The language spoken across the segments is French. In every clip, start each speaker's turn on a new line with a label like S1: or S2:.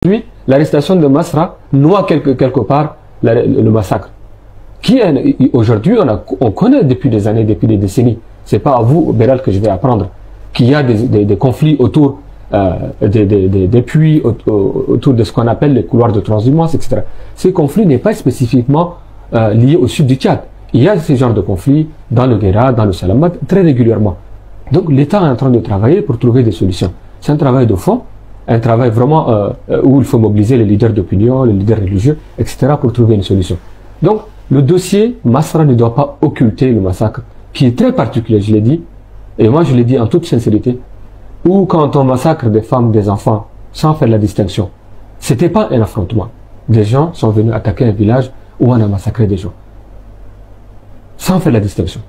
S1: Aujourd'hui, l'arrestation de Masra noie quelque part le massacre. Aujourd'hui, on connaît depuis des années, depuis des décennies. C'est pas à vous, Béral, que je vais apprendre qu'il y a des conflits autour des puits, autour de ce qu'on appelle les couloirs de transhumance, etc. Ces conflits n'est pas spécifiquement lié au sud du Tchad. Il y a ce genre de conflits dans le Guéra, dans le Salamat, très régulièrement. Donc l'État est en train de travailler pour trouver des solutions. C'est un travail de fond, un travail vraiment où il faut mobiliser les leaders d'opinion, les leaders religieux, etc. pour trouver une solution. Donc le dossier Masra ne doit pas occulter le massacre, qui est très particulier, je l'ai dit, et moi je l'ai dit en toute sincérité, où quand on massacre des femmes, des enfants, sans faire la distinction, c'était pas un affrontement. Des gens sont venus attaquer un village où on a massacré des gens, sans faire la distinction.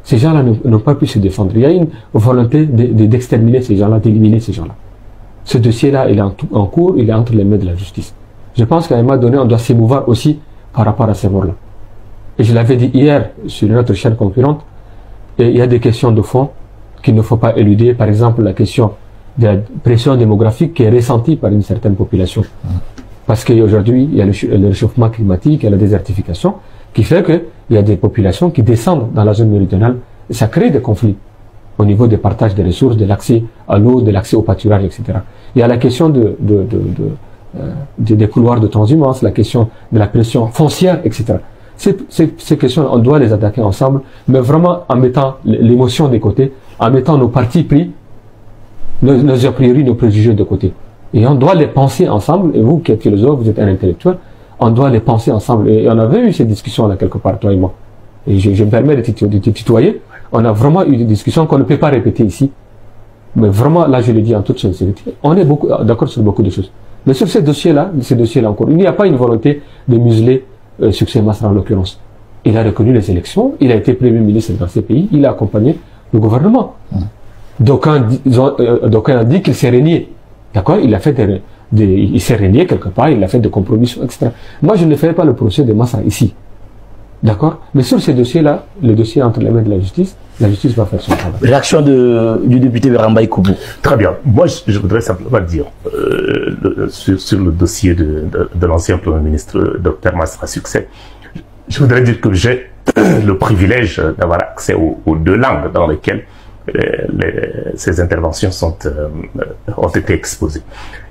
S1: Ces gens-là n'ont pas pu se défendre. Il y a une volonté d'exterminer ces gens-là, d'éliminer ces gens-là. Ce dossier-là, il est en cours, il est entre les mains de la justice. Je pense qu'à un moment donné, on doit s'émouvoir aussi par rapport à ces morts-là. Et je l'avais dit hier sur notre chaîne concurrente, et il y a des questions de fond qu'il ne faut pas éluder. Par exemple, la question de la pression démographique qui est ressentie par une certaine population. Parce qu'aujourd'hui, il y a le réchauffement climatique, il y a la désertification, qui fait qu'il y a des populations qui descendent dans la zone méridionale, et ça crée des conflits au niveau des partages des ressources, de l'accès à l'eau, de l'accès au pâturage, etc. Il y a la question des couloirs de transhumance, la question de la pression foncière, etc. Ces questions, on doit les attaquer ensemble, mais vraiment en mettant l'émotion de côté, en mettant nos partis pris, nos a priori, nos préjugés de côté. Et on doit les penser ensemble, et vous qui êtes philosophe, vous êtes un intellectuel, on doit les penser ensemble. Et on avait eu ces discussions-là quelque part, toi et moi. Et je me permets de te tutoyer. On a vraiment eu des discussions qu'on ne peut pas répéter ici. Mais vraiment, là, je le dis en toute sincérité, on est d'accord sur beaucoup de choses. Mais sur ces dossiers-là encore, il n'y a pas une volonté de museler Succès Masra en l'occurrence. Il a reconnu les élections, il a été Premier ministre dans ces pays, il a accompagné le gouvernement. D'aucuns ont dit qu'il s'est régné. D'accord? Il a fait il s'est régné quelque part, il a fait des compromissions, etc. Moi, je ne ferai pas le procès de Masra ici. D'accord? Mais sur ces dossiers-là, le dossier est entre les mains de la justice va faire son travail.
S2: Réaction du député Veramba Koubou.
S3: Très bien. Moi, je voudrais simplement dire, sur le dossier de l'ancien Premier ministre, Dr Masra Succès, je voudrais dire que j'ai le privilège d'avoir accès aux deux langues dans lesquelles ces interventions ont été exposées.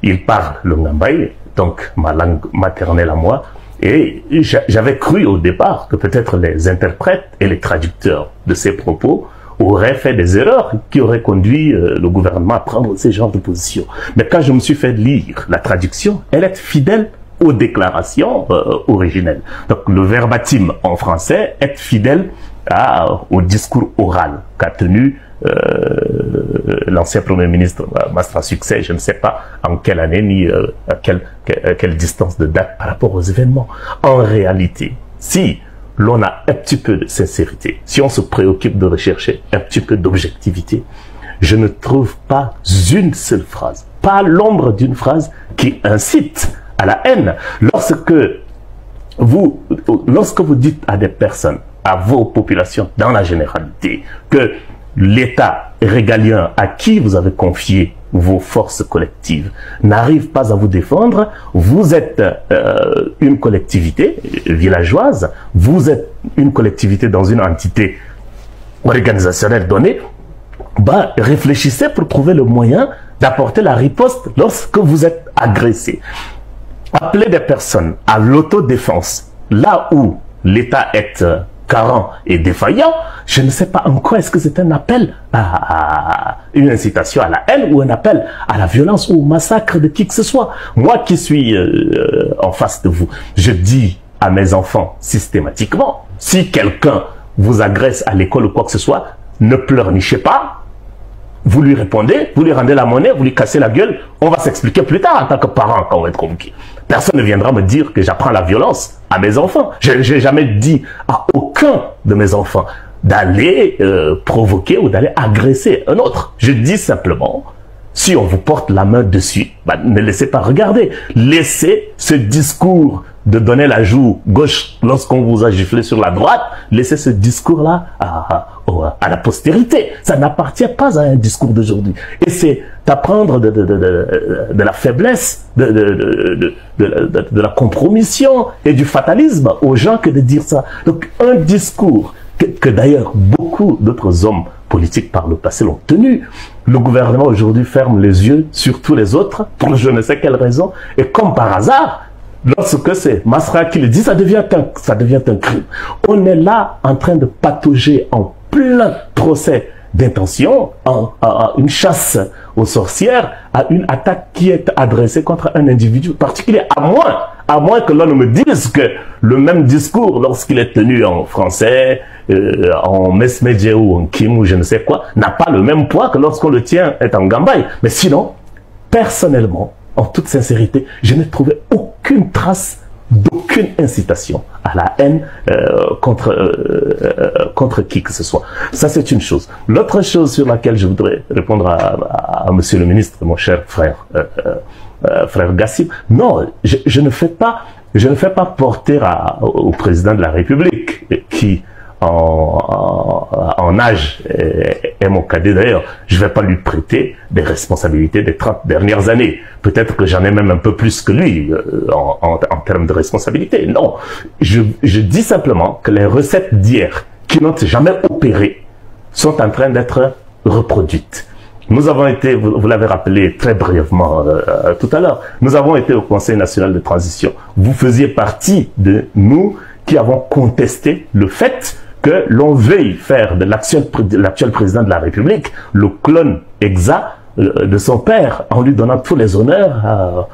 S3: Il parle le Ngambay, donc ma langue maternelle à moi, et j'avais cru au départ que peut-être les interprètes et les traducteurs de ces propos auraient fait des erreurs qui auraient conduit le gouvernement à prendre ce genre de position. Mais quand je me suis fait lire la traduction, elle est fidèle aux déclarations originelles. Donc le verbatim en français est fidèle au discours oral qu'a tenu l'ancien Premier ministre Masra Succès, je ne sais pas en quelle année ni à quelle distance de date par rapport aux événements. En réalité, si l'on a un petit peu de sincérité, si on se préoccupe de rechercher un petit peu d'objectivité, je ne trouve pas une seule phrase, pas l'ombre d'une phrase qui incite à la haine. Lorsque vous dites à des personnes, à vos populations dans la généralité, que l'État régalien à qui vous avez confié vos forces collectives n'arrive pas à vous défendre, vous êtes une collectivité villageoise, vous êtes une collectivité dans une entité organisationnelle donnée, réfléchissez pour trouver le moyen d'apporter la riposte lorsque vous êtes agressé. Appelez des personnes à l'autodéfense, là où l'État est carent et défaillant, je ne sais pas en quoi est-ce que c'est un appel à une incitation à la haine ou un appel à la violence ou au massacre de qui que ce soit. Moi qui suis en face de vous, je dis à mes enfants systématiquement, si quelqu'un vous agresse à l'école ou quoi que ce soit, ne pleurnichez pas, vous lui répondez, vous lui rendez la monnaie, vous lui cassez la gueule, on va s'expliquer plus tard en tant que parent quand on va être convoqué. Personne ne viendra me dire que j'apprends la violence à mes enfants. Je n'ai jamais dit à aucun de mes enfants d'aller provoquer ou d'aller agresser un autre. Je dis simplement, si on vous porte la main dessus, ne laissez pas regarder. Laissez ce discours de donner la joue gauche lorsqu'on vous a giflé sur la droite, laissez ce discours-là à la postérité. Ça n'appartient pas à un discours d'aujourd'hui. Et c'est d'apprendre de la faiblesse, de la compromission et du fatalisme aux gens que de dire ça. Donc un discours que d'ailleurs beaucoup d'autres hommes politiques par le passé l'ont tenu. Le gouvernement aujourd'hui ferme les yeux sur tous les autres pour je ne sais quelle raison, et comme par hasard, lorsque c'est Masra qui le dit, ça devient un crime. On est là en train de patauger en plein procès d'intention, à une chasse aux sorcières, à une attaque qui est adressée contre un individu particulier, à moins que l'on ne me dise que le même discours, lorsqu'il est tenu en français, en Mesmedje ou en Kim ou je ne sais quoi, n'a pas le même poids que lorsqu'on le tient est en Gambaye. Mais sinon, personnellement, en toute sincérité, je n'ai trouvé aucune trace d'aucune incitation à la haine contre qui que ce soit. Ça, c'est une chose. L'autre chose sur laquelle je voudrais répondre à monsieur le ministre, mon cher frère, frère Gassib, non, je ne fais pas porter au président de la République, qui en âge est mon cadet d'ailleurs, je ne vais pas lui prêter des responsabilités des 30 dernières années. Peut-être que j'en ai même un peu plus que lui en termes de responsabilité. Non, je dis simplement que les recettes d'hier qui n'ont jamais opéré sont en train d'être reproduites. Nous avons été, vous l'avez rappelé très brièvement tout à l'heure, nous avons été au Conseil national de transition. Vous faisiez partie de nous qui avons contesté le fait que l'on veuille faire de l'actuel président de la République le clone exact de son père, en lui donnant tous les honneurs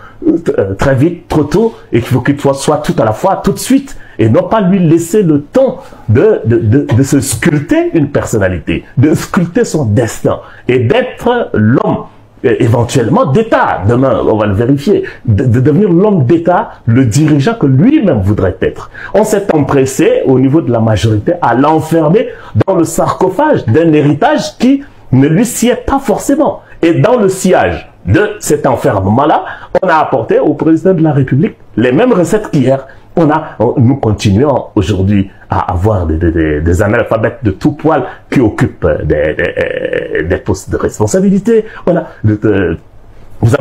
S3: très vite, trop tôt, et qu'il faut qu'il soit tout à la fois, tout de suite, et non pas lui laisser le temps de se sculpter une personnalité, de sculpter son destin, et d'être l'homme éventuellement d'État, demain on va le vérifier, de devenir l'homme d'État, le dirigeant que lui-même voudrait être. On s'est empressé au niveau de la majorité à l'enfermer dans le sarcophage d'un héritage qui ne lui sied pas forcément. Et dans le sillage de cet enfermement-là, on a apporté au président de la République les mêmes recettes qu'hier. Nous continuons aujourd'hui à avoir des analphabètes de tout poil qui occupent des postes de responsabilité. Vous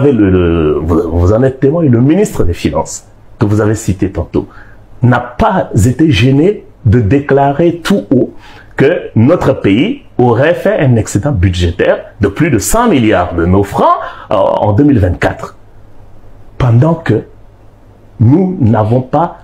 S3: en êtes témoin, le ministre des Finances, que vous avez cité tantôt, n'a pas été gêné de déclarer tout haut que notre pays aurait fait un excédent budgétaire de plus de 100 milliards de nos francs en 2024. Pendant que nous n'avons pas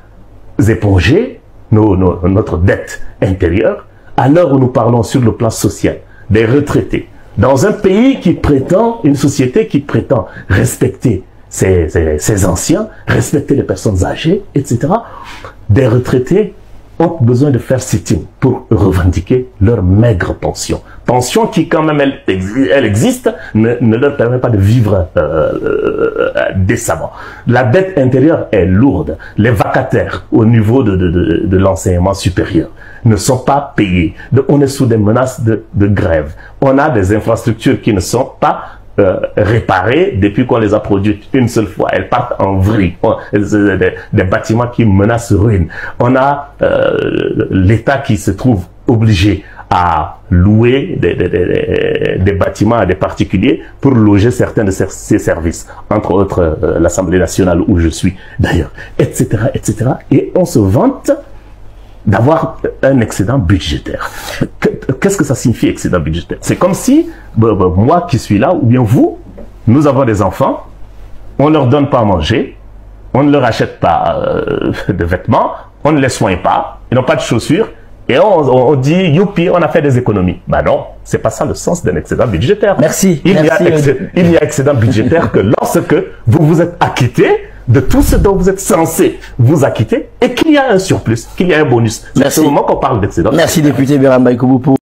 S3: épongé notre dette intérieure, à l'heure où nous parlons sur le plan social, des retraités, dans un pays qui prétend, une société qui prétend respecter ses anciens, respecter les personnes âgées, etc., des retraités ont besoin de faire sitting pour revendiquer leur maigre pension. Pension qui, quand même, elle existe, ne leur permet pas de vivre décemment. La dette intérieure est lourde. Les vacataires au niveau de l'enseignement supérieur ne sont pas payés. Donc, on est sous des menaces de grève. On a des infrastructures qui ne sont pas réparées depuis qu'on les a produites une seule fois. Elles partent en vrille. Des bâtiments qui menacent ruine. On a l'État qui se trouve obligé à louer des bâtiments à des particuliers pour loger certains de ces services, entre autres l'Assemblée nationale où je suis d'ailleurs, etc., etc. Et on se vante d'avoir un excédent budgétaire. Qu'est-ce que ça signifie, excédent budgétaire? C'est comme si, moi qui suis là, ou bien vous, nous avons des enfants, on ne leur donne pas à manger, on ne leur achète pas de vêtements, on ne les soigne pas, ils n'ont pas de chaussures, et on dit, youpi, on a fait des économies. Ben non, c'est pas ça le sens d'un excédent budgétaire.
S2: Merci.
S3: Il y a excédent budgétaire que lorsque vous vous êtes acquitté de tout ce dont vous êtes censé vous acquitter et qu'il y a un surplus, qu'il y a un bonus. C'est à ce moment qu'on parle d'excédent.
S2: Merci député Birame Baïkoubou pour